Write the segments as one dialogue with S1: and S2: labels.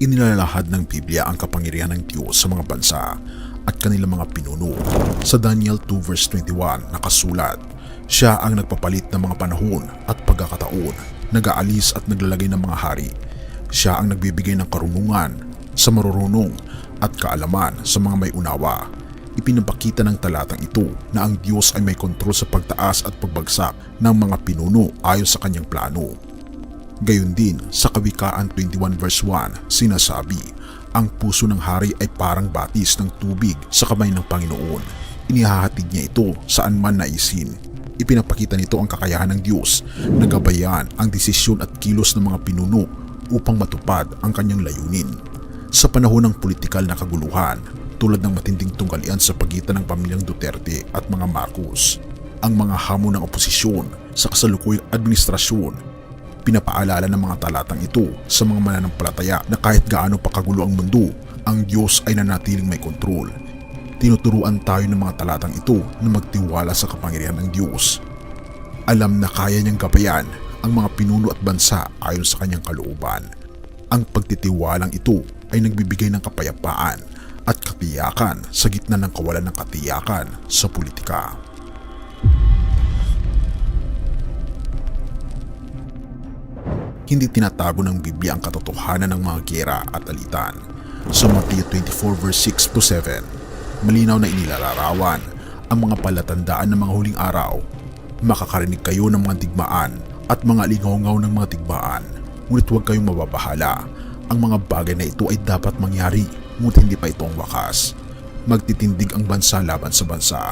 S1: Inilalahad ng Biblia ang kapangyarihan ng Diyos sa mga bansa at kanilang mga pinuno. Sa Daniel 2 verse 21 nakasulat, siya ang nagpapalit ng mga panahon at pagkakataon, nag-aalis at naglalagay ng mga hari. Siya ang nagbibigay ng karunungan sa marurunong at kaalaman sa mga may unawa. Ipinapakita ng talatang ito na ang Diyos ay may kontrol sa pagtaas at pagbagsak ng mga pinuno ayon sa kanyang plano. Gayon din sa Kawikaan 21 verse 1 sinasabi, ang puso ng hari ay parang batis ng tubig sa kamay ng Panginoon. Inihahatid niya ito saan man naisin. Ipinapakita nito ang kakayahan ng Diyos na gabayan ang desisyon at kilos ng mga pinuno upang matupad ang kanyang layunin. Sa panahon ng politikal na kaguluhan, tulad ng matinding tunggalian sa pagitan ng pamilyang Duterte at mga Marcos, ang mga hamon ng oposisyon sa kasalukuyang administrasyon, pinapaalala ng mga talatang ito sa mga mananampalataya na kahit gaano pa kagulo ang mundo, ang Diyos ay nanatiling may kontrol. Tinuturuan tayo ng mga talatang ito na magtiwala sa kapangyarihan ng Diyos. Alam na kaya niyang gabayan ang mga pinuno at bansa ayon sa kanyang kalooban. Ang pagtitiwalang ito ay nagbibigay ng kapayapaan at katiyakan sa gitna ng kawalan ng katiyakan sa politika. Hindi tinatago ng Biblia ang katotohanan ng mga giyera at alitan. Sa Mateo 24 verse 6 to 7, malinaw na inilalarawan ang mga palatandaan ng mga huling araw. Makakarinig kayo ng mga digmaan at mga lingaw-ngaw ng mga digmaan, ngunit huwag kayong mababahala. Ang mga bagay na ito ay dapat mangyari, ngunit hindi pa ito ang wakas. Magtitindig ang bansa laban sa bansa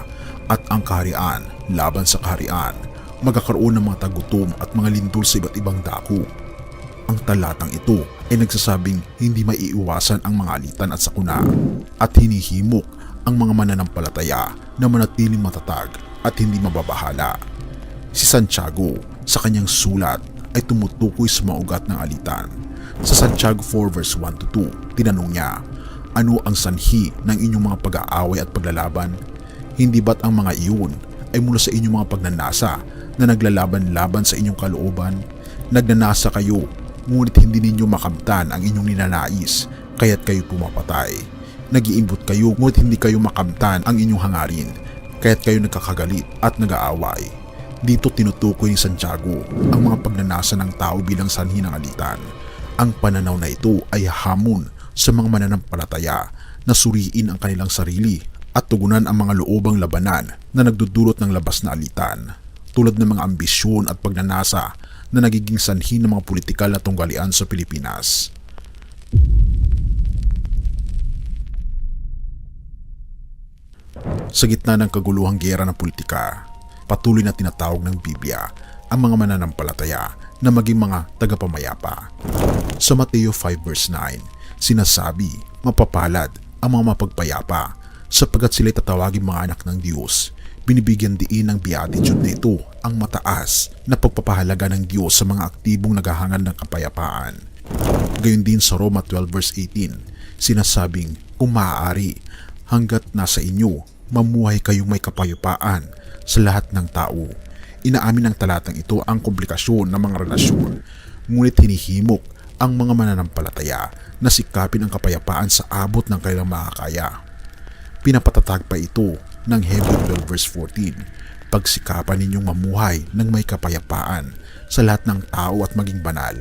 S1: at ang kaharian laban sa kaharian. Magkakaroon ng mga tagutom at mga lindol sa iba't ibang dako. Ang talatang ito ay nagsasabing hindi maiiwasan ang mga alitan at sakuna at hinihimok ang mga mananampalataya na manatiling matatag at hindi mababahala. Si Santiago sa kanyang sulat ay tumutukoy sa mga ugat ng alitan. Sa Santiago 4 verse 1 to 2, tinanong niya, ano ang sanhi ng inyong mga pag-aaway at paglalaban? Hindi ba't ang mga iyon ay mula sa inyong mga pagnanasa na naglalaban-laban sa inyong kalooban? Nagnanasa kayo, ngunit hindi ninyo makamtan ang inyong ninanais, kaya't kayo pumapatay. Nag-iimbot kayo, ngunit hindi kayo makamtan ang inyong hangarin, kaya't kayo nagkakagalit at nag-aaway. Dito tinutukoy ni Santiago ang mga pagnanasa ng tao bilang sanhi ng alitan. Ang pananaw na ito ay hamon sa mga mananampalataya na suriin ang kanilang sarili at tugunan ang mga loobang labanan na nagdudulot ng labas na alitan, tulad ng mga ambisyon at pagnanasa na nagiging sanhi ng mga politikal na tunggalian sa Pilipinas. Sa gitna ng kaguluhang giyera ng politika, patuloy na tinatawag ng Biblia ang mga mananampalataya na maging mga tagapamayapa. Sa Mateo 5 verse 9, sinasabi, mapapalad ang mga mapagpayapa sapagkat sila'y tatawaging mga anak ng Diyos. Binibigyan diin ng beatitude na ito ang mataas na pagpapahalaga ng Diyos sa mga aktibong naghahangad ng kapayapaan. Gayon din sa Roma 12 verse 18, sinasabing, kung maaari, hanggat nasa inyo, mamuhay kayong may kapayapaan sa lahat ng tao. Inaamin ng talatang ito ang komplikasyon ng mga relasyon, ngunit hinihimok ang mga mananampalataya na sikapin ang kapayapaan sa abot ng kanilang makakaya. Pinapatatag pa ito ng Hebrew 12 verse 14, pagsikapan ninyong mamuhay ng may kapayapaan sa lahat ng tao at maging banal,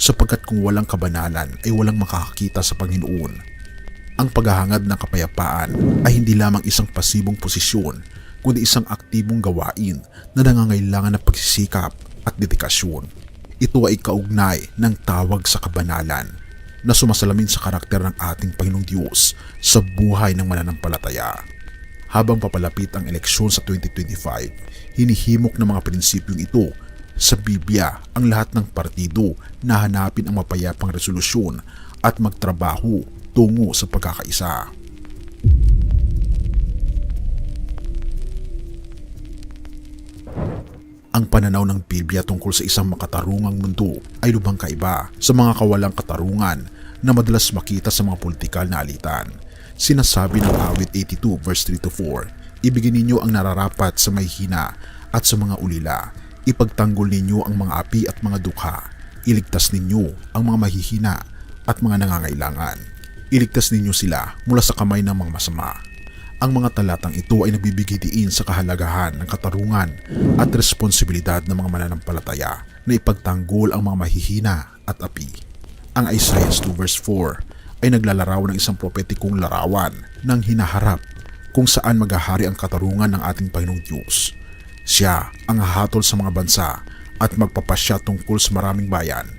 S1: sapagkat kung walang kabanalan ay walang makakakita sa Panginoon. Ang paghahangad ng kapayapaan ay hindi lamang isang pasibong posisyon, kundi isang aktibong gawain na nangangailangan ng pagsisikap at dedikasyon. Ito ay kaugnay ng tawag sa kabanalan na sumasalamin sa karakter ng ating Panginoong Diyos sa buhay ng mananampalataya. Habang papalapit ang eleksyon sa 2025, hinihimok ng mga prinsipyong ito sa Biblia ang lahat ng partido na hanapin ang mapayapang resolusyon at magtrabaho tungo sa pagkakaisa. Ang pananaw ng Biblia tungkol sa isang makatarungang mundo ay lubhang kaiba sa mga kawalang katarungan na madalas makita sa mga politikal na alitan. Sinasabi ng awit 82 verse 3 to 4, ibigin ninyo ang nararapat sa may hina at sa mga ulila, ipagtanggol ninyo ang mga api at mga dukha, iligtas ninyo ang mga mahihina at mga nangangailangan. Iligtas ninyo sila mula sa kamay ng mga masama. Ang mga talatang ito ay nagbibigay diin sa kahalagahan ng katarungan at responsibilidad ng mga mananampalataya na ipagtanggol ang mga mahihina at api. Ang Isaiah 2 verse 4 ay naglalarawan ng isang propetikong larawan ng hinaharap kung saan maghahari ang katarungan ng ating Panginoong Diyos. Siya ang hahatol sa mga bansa at magpapasya tungkol sa maraming bayan.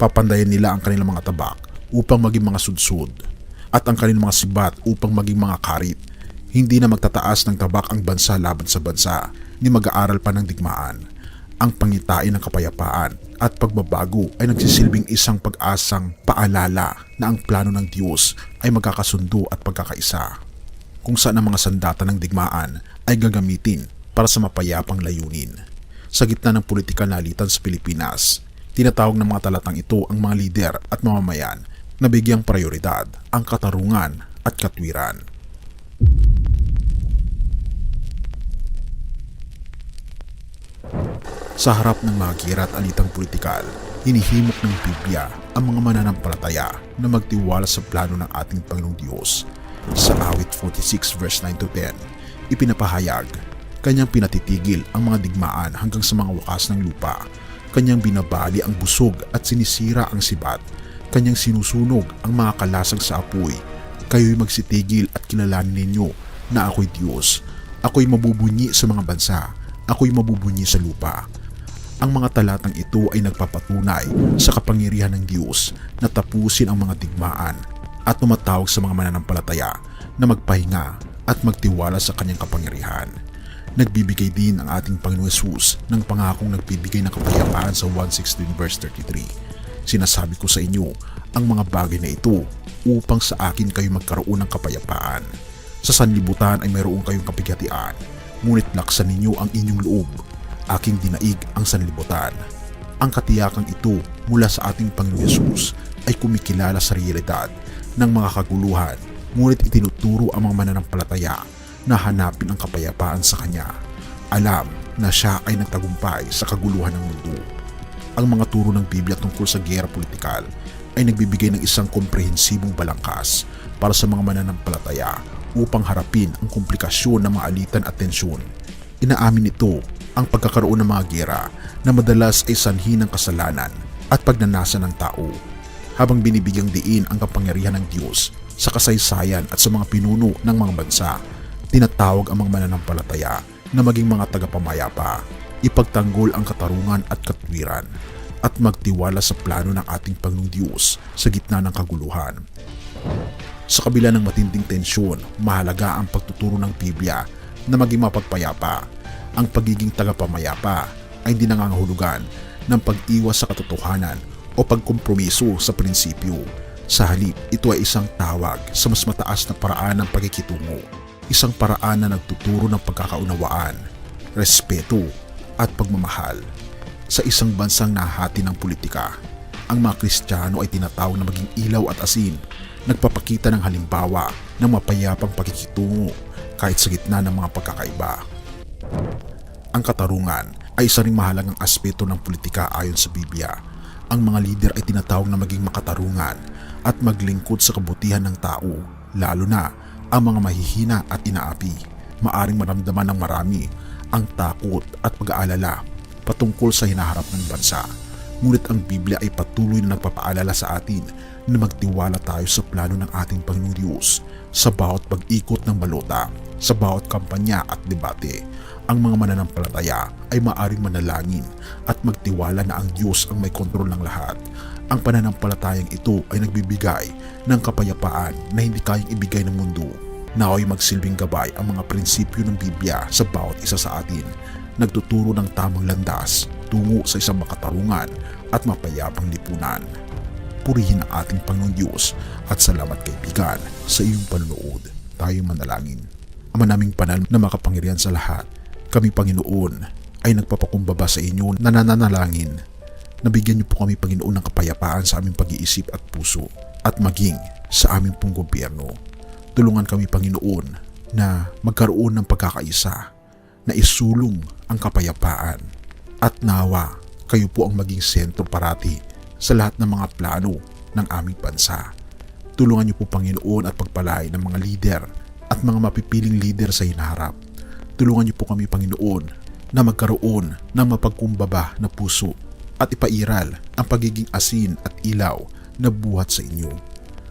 S1: Papandayan nila ang kanilang mga tabak upang maging mga sudsud at ang kanilang mga sibat upang maging mga karit. Hindi na magtataas ng tabak ang bansa laban sa bansa ni mag-aaral pa ng digmaan. Ang pangitain ng kapayapaan at pagbabago ay nagsisilbing isang pag-asang paalala na ang plano ng Diyos ay magkakasundo at pagkakaisa, kung saan ang mga sandata ng digmaan ay gagamitin para sa mapayapang layunin. Sa gitna ng politikal na alitan sa Pilipinas, tinatawag ng mga talatang ito ang mga lider at mamamayan na bigyang prioridad ang katarungan at katwiran. Sa harap ng mga giyera at alitang politikal, hinihimok ng Biblia ang mga mananampalataya na magtiwala sa plano ng ating Panginoong Diyos. Sa awit 46 verse 9 to 10, ipinapahayag, kanyang pinatitigil ang mga digmaan hanggang sa mga wakas ng lupa. Kanyang binabali ang busog at sinisira ang sibat. Kanyang sinusunog ang mga kalasag sa apoy. Kayo'y magsitigil at kilalanin ninyo na ako'y Diyos. Ako'y mabubunyi sa mga bansa. Ako'y mabubunyi sa lupa. Ang mga talatang ito ay nagpapatunay sa kapangyarihan ng Diyos na tapusin ang mga digmaan at tumatawag sa mga mananampalataya na magpahinga at magtiwala sa kanyang kapangyarihan. Nagbibigay din ang ating Panginoong Hesus ng pangakong nagbibigay ng kapayapaan sa 1:16 verse 33. Sinasabi ko sa inyo ang mga bagay na ito upang sa akin kayo magkaroon ng kapayapaan. Sa sanlibutan ay mayroon kayong kapighatian, ngunit laksan ninyo ang inyong loob. Aking dinaig ang sanlibutan. Ang katiyakang ito mula sa ating Panginoong Hesus ay kumikilala sa realidad ng mga kaguluhan, ngunit itinuturo ang mga mananampalataya na hanapin ang kapayapaan sa Kanya. Alam na Siya ay nagtagumpay sa kaguluhan ng mundo. Ang mga turo ng Biblia tungkol sa giyera politikal ay nagbibigay ng isang komprehensibong balangkas para sa mga mananampalataya upang harapin ang komplikasyon ng mga alitan at tensyon. Inaamin nito ang pagkakaroon ng mga giyera na madalas ay sanhi ng kasalanan at pagnanasa ng tao, habang binibigyang diin ang kapangyarihan ng Diyos sa kasaysayan at sa mga pinuno ng mga bansa. Tinatawag ang mga mananampalataya na maging mga tagapamayapa, ipagtanggol ang katarungan at katwiran, at magtiwala sa plano ng ating Panginoong Diyos sa gitna ng kaguluhan. Sa kabila ng matinding tensyon, mahalaga ang pagtuturo ng Biblia na maging mapagpayapa. Ang pagiging tagapamayapa ay hindi nangangahulugan ng pag-iwas sa katotohanan o pagkompromiso sa prinsipyo. Sa halip, ito ay isang tawag sa mas mataas na paraan ng pagkikitungo. Isang paraan na nagtuturo ng pagkakaunawaan, respeto at pagmamahal. Sa isang bansang nahati ng politika, ang mga Kristiyano ay tinatawag na maging ilaw at asin, nagpapakita ng halimbawa ng mapayapang pagkikitungo kahit sa gitna ng mga pagkakaiba. Ang katarungan ay isa ring mahalagang aspeto ng politika ayon sa Biblia. Ang mga lider ay tinatawag na maging makatarungan at maglingkod sa kabutihan ng tao, lalo na ang mga mahihina at inaapi. Maaring maramdaman ng marami ang takot at pag-aalala patungkol sa hinaharap ng bansa. Ngunit ang Biblia ay patuloy na nagpapaalala sa atin na magtiwala tayo sa plano ng ating Panginoong Diyos sa bawat pag-ikot ng balota, sa bawat kampanya at debate. Ang mga mananampalataya ay maaring manalangin at magtiwala na ang Diyos ang may kontrol ng lahat. Ang pananampalatayang ito ay nagbibigay ng kapayapaan na hindi kayang ibigay ng mundo. Nawa'y magsilbing gabay ang mga prinsipyo ng Biblia sa bawat isa sa atin, nagtuturo ng tamang landas tungo sa isang makatarungan at mapayapang lipunan. Purihin ang ating Panginoong Diyos at salamat kaibigan sa iyong panonood. Tayo manalangin. Ama naming banal na makapangyarihan sa lahat, kami Panginoon ay nagpapakumbaba sa inyo na nananalangin. Nabigyan niyo po kami Panginoon ng kapayapaan sa aming pag-iisip at puso at maging sa aming pong gobyerno. Tulungan kami Panginoon na magkaroon ng pagkakaisa, na isulong ang kapayapaan at nawa kayo po ang maging sentro parati sa lahat ng mga plano ng aming bansa. Tulungan niyo po Panginoon at pagpalain ng mga lider at mga mapipiling lider sa hinaharap. Tulungan niyo po kami Panginoon na magkaroon ng mapagkumbaba na puso at ipairal ang pagiging asin at ilaw na buhat sa inyo.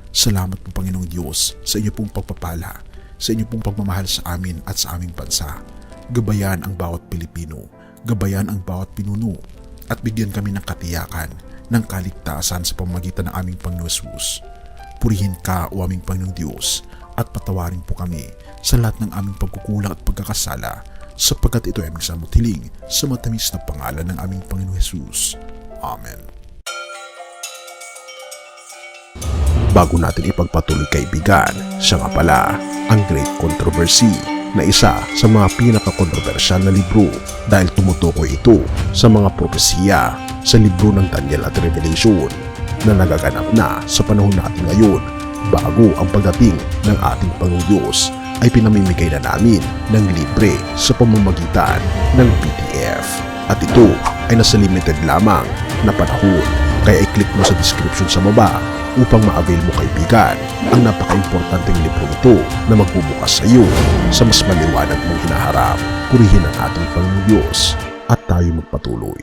S1: Salamat po Panginoong Diyos sa inyo pong pagpapala, sa inyo pong pagmamahal sa amin at sa aming bansa. Gabayan ang bawat Pilipino, gabayan ang bawat pinuno at bigyan kami ng katiyakan ng kaligtasan sa pamamagitan ng aming Panginoon Jesus. Purihin ka o aming Panginoong Diyos at patawarin po kami sa lahat ng aming pagkukulang at pagkakasala sapagkat ito ay aming samutiling sa matamis na pangalan ng aming Panginoon Jesus. Amen. Bago natin ipagpatuloy kaibigan, siya nga pala ang Great Controversy na isa sa mga pinaka-kontrobersyal na libro dahil tumutukoy ito sa mga propesiya sa libro ng Daniel at Revelation na nagaganap na sa panahon natin ngayon bago ang pagdating ng ating Panginoong Diyos ay pinamimigay na namin ng libre sa pamamagitan ng PDF at ito ay nasa limited lamang na panahon kaya i-click mo sa description sa baba upang ma-avail mo kaibigan ang napaka-importanteng libro ito na magbubukas sa iyo sa mas maliwanag mong hinaharap. Purihin ang ating Panginoong Diyos at tayo magpatuloy.